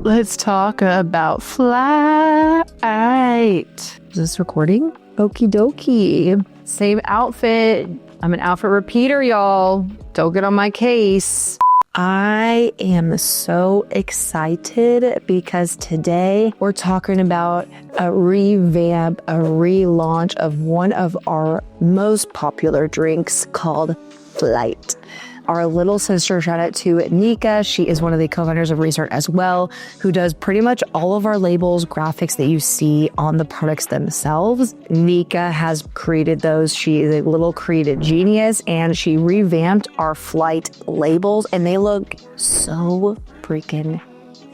let's talk about FLIGHT. Is this recording? Okie dokie. Same outfit. I'm an outfit repeater, y'all. Don't get on my case. I am so excited because today we're talking about a revamp, a relaunch of one of our most popular drinks called FLIGHT. Our little sister, shout out to Nika. She is one of the co-founders of Restart as well, who does pretty much all of our labels, graphics that you see on the products themselves. Nika has created those. She is a little creative genius, and she revamped our FLIGHT labels, and they look so freaking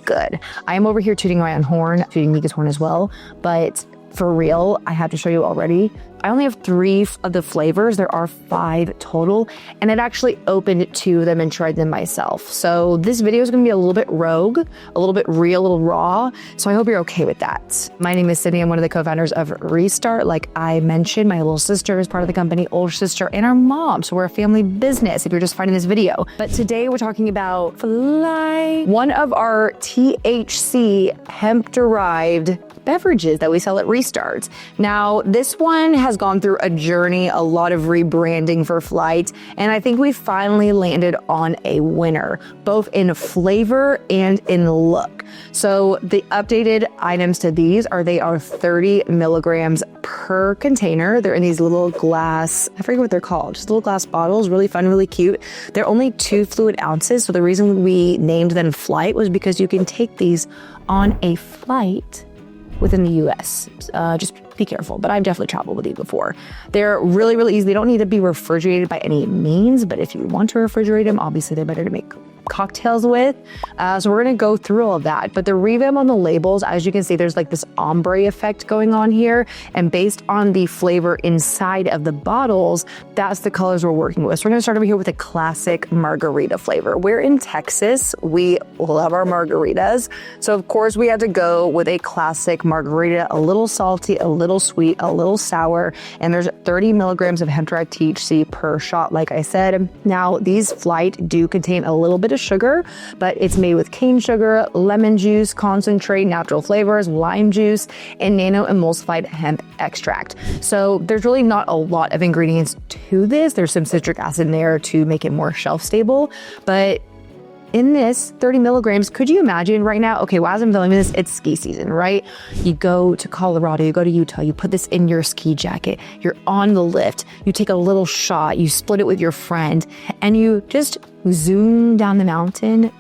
good. I am over here tooting my own horn, tooting Nika's horn as well, but for real, I have to show you already. I only have 3 of the flavors. There are 5 total, and I'd actually opened 2 of them and tried them myself. So this video is gonna be a little bit rogue, a little bit real, a little raw. So I hope you're okay with that. My name is Sydney. I'm one of the co-founders of Restart. Like I mentioned, my little sister is part of the company, older sister, and our mom. So we're a family business if you're just finding this video. But today we're talking about FLIGHT, one of our THC hemp-derived beverages that we sell at Restart. Now, this one has gone through a journey, a lot of rebranding for FLIGHT, and I think we finally landed on a winner, both in flavor and in look. So the updated items to these are, they are 30 milligrams per container. They're in these little glass, I forget what they're called, just little glass bottles, really fun, really cute. They're only 2 fluid ounces. So the reason we named them FLIGHT was because you can take these on a flight within the US. Just be careful, but I've definitely traveled with these before. They're really, really easy. They don't need to be refrigerated by any means, but if you want to refrigerate them, obviously they're better to make cocktails with. So we're gonna go through all of that. But the revamp on the labels, as you can see, there's like this ombre effect going on here. And based on the flavor inside of the bottles, that's the colors we're working with. So we're gonna start over here with a classic margarita flavor. We're in Texas. We love our margaritas. So of course we had to go with a classic margarita, a little salty, a little sweet, a little sour. And there's 30 milligrams of hemp-derived THC per shot, like I said. Now these FLIGHT do contain a little bit of sugar, but it's made with cane sugar, lemon juice, concentrate, natural flavors, lime juice, and nano-emulsified hemp extract. So there's really not a lot of ingredients to this. There's some citric acid in there to make it more shelf stable, but in this 30 milligrams, could you imagine right now? Okay, well, as I'm filming this, it's ski season, right? You go to Colorado, you go to Utah, you put this in your ski jacket, you're on the lift, you take a little shot, you split it with your friend, and you just zoom down the mountain.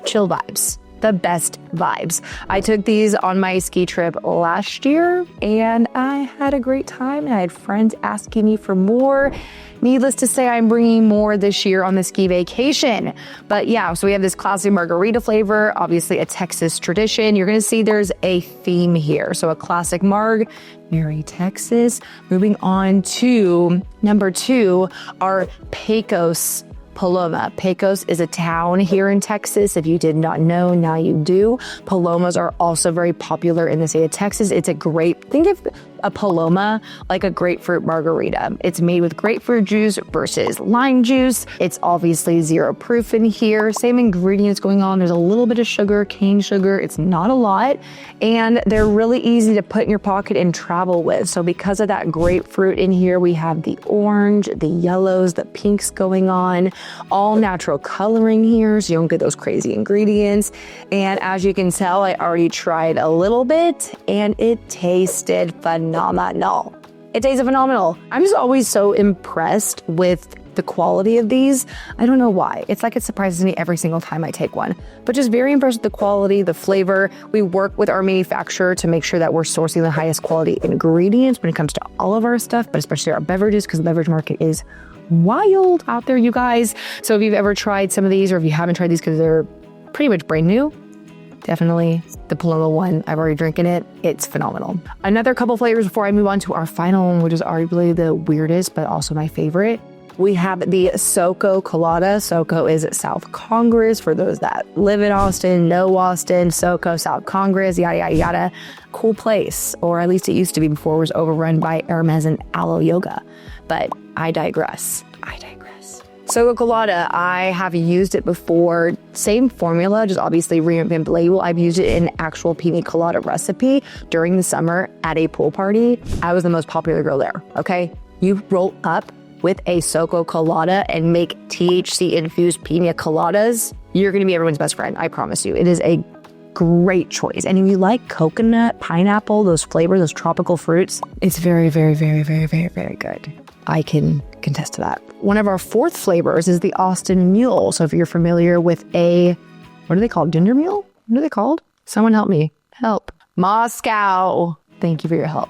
Chill vibes. The best vibes. I took these on my ski trip last year and I had a great time, and I had friends asking me for more. Needless to say, I'm bringing more this year on the ski vacation. But yeah, so we have this classic margarita flavor, obviously a Texas tradition. You're gonna see there's a theme here. So a classic marg, Mary, Texas. Moving on to number 2, our Pecos Paloma. Pecos is a town here in Texas. If you did not know, now you do. Palomas are also very popular in the state of Texas. It's a grape, think of a Paloma like a grapefruit margarita. It's made with grapefruit juice versus lime juice. It's obviously 0 proof in here. Same ingredients going on. There's a little bit of sugar, cane sugar. It's not a lot. And they're really easy to put in your pocket and travel with. So because of that grapefruit in here, we have the orange, the yellows, the pinks going on, all natural coloring here. So you don't get those crazy ingredients. And as you can tell, I already tried a little bit and it tasted phenomenal. It tasted phenomenal. I'm just always so impressed with the quality of these. I don't know why. It's like it surprises me every single time I take one, but just very impressed with the quality, the flavor. We work with our manufacturer to make sure that we're sourcing the highest quality ingredients when it comes to all of our stuff, but especially our beverages, because the beverage market is wild out there, you guys. So if you've ever tried some of these, or if you haven't tried these because they're pretty much brand new, definitely the Paloma one. I've already drinking it. It's phenomenal. Another couple flavors before I move on to our final one, which is arguably the weirdest, but also my favorite. We have the SoCo Colada. SoCo is South Congress. For those that live in Austin, know Austin, SoCo, South Congress, yada, yada, yada. Cool place, or at least it used to be before it was overrun by Hermes and Aloe Yoga. But I digress. SoCo Colada, I have used it before. Same formula, just obviously revamped label. I've used it in actual pina colada recipe during the summer at a pool party. I was the most popular girl there, okay? You roll up with a SoCo Colada and make THC-infused pina coladas, you're gonna be everyone's best friend, I promise you. It is a great choice. And if you like coconut, pineapple, those flavors, those tropical fruits, it's very, very, very, very, very, very good. I can contest to that. One of our fourth flavors is the Austin Mule. So if you're familiar with what are they called? Ginger Mule? What are they called? Someone help me. Help. Moscow. Thank you for your help.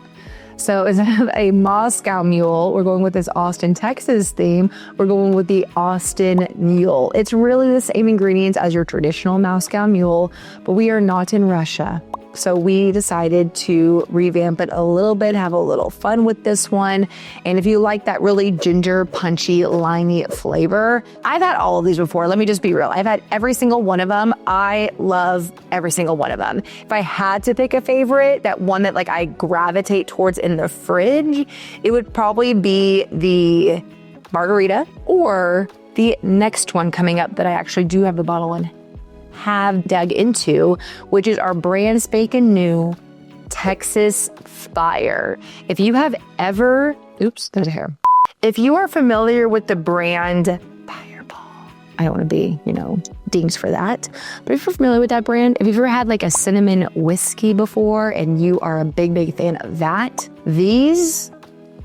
So instead of a Moscow Mule, we're going with this Austin, Texas theme. We're going with the Austin Mule. It's really the same ingredients as your traditional Moscow Mule, but we are not in Russia. So we decided to revamp it a little bit, have a little fun with this one. And if you like that really ginger, punchy, limey flavor, I've had all of these before. Let me just be real. I've had every single one of them. I love every single one of them. If I had to pick a favorite, that one that like I gravitate towards in the fridge, it would probably be the margarita or the next one coming up that I actually do have the bottle in. Have dug into, which is our brand spanking new Texas Fire. If you have ever, oops, there's a hair. If you are familiar with the brand Fireball, I don't want to be, dings for that. But if you're familiar with that brand, if you've ever had like a cinnamon whiskey before and you are a big, big fan of that, these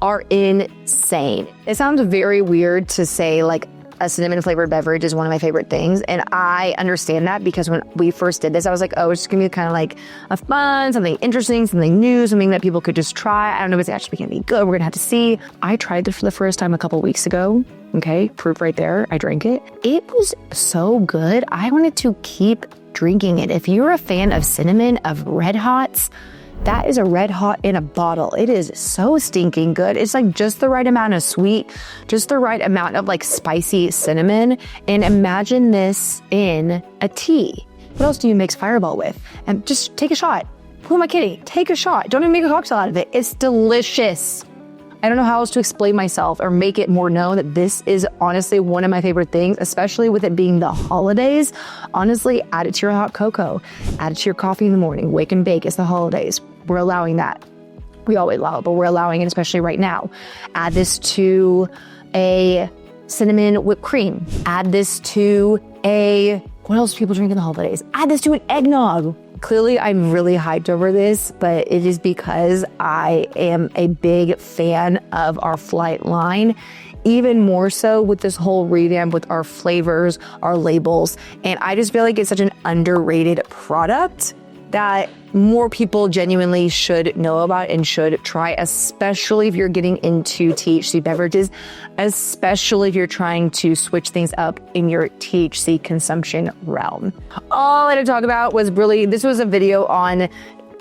are insane. It sounds very weird to say like a cinnamon flavored beverage is one of my favorite things. And I understand that because when we first did this, I was like, oh, it's just gonna be kind of like a fun, something interesting, something new, something that people could just try. I don't know if it's actually gonna be good. We're gonna have to see. I tried this for the first time a couple weeks ago. Okay, proof right there. I drank it. It was so good. I wanted to keep drinking it. If you're a fan of cinnamon, of Red Hots, that is a Red Hot in a bottle. It is so stinking good. It's like just the right amount of sweet, just the right amount of like spicy cinnamon. And imagine this in a tea. What else do you mix Fireball with? And just take a shot. Who am I kidding? Take a shot. Don't even make a cocktail out of it. It's delicious. I don't know how else to explain myself or make it more known that this is honestly one of my favorite things, especially with it being the holidays. Honestly, add it to your hot cocoa, add it to your coffee in the morning, wake and bake. It's the holidays. We're allowing that. We always allow it, but we're allowing it, especially right now. Add this to a cinnamon whipped cream. Add this to what else do people drink in the holidays? Add this to an eggnog. Clearly, I'm really hyped over this, but it is because I am a big fan of our Flight line, even more so with this whole revamp with our flavors, our labels. And I just feel like it's such an underrated product that more people genuinely should know about and should try, especially if you're getting into THC beverages, especially if you're trying to switch things up in your THC consumption realm. All I had to talk about was this was a video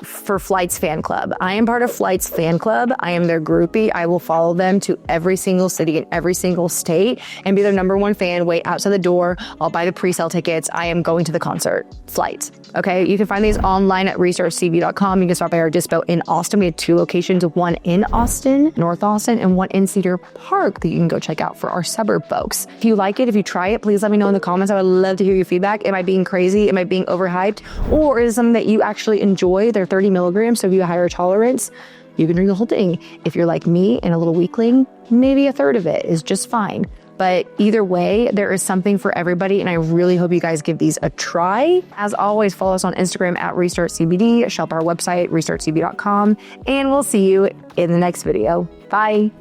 for Flight's fan club. I am part of Flight's fan club. I am their groupie. I will follow them to every single city in every single state and be their #1 fan. Wait outside the door. I'll buy the pre-sale tickets. I am going to the concert. Flight. Okay. You can find these online at researchcb.com. You can stop by our dispo in Austin. We have 2 locations, one in Austin, North Austin, and one in Cedar Park that you can go check out for our suburb folks. If you like it, if you try it, please let me know in the comments. I would love to hear your feedback. Am I being crazy? Am I being overhyped? Or is it something that you actually enjoy? They're 30 milligrams, so if you have a higher tolerance, you can drink the whole thing. If you're like me and a little weakling, maybe a third of it is just fine. But either way, there is something for everybody, and I really hope you guys give these a try. As always, follow us on Instagram at RestartCBD, shop our website, restartcb.com, and we'll see you in the next video. Bye.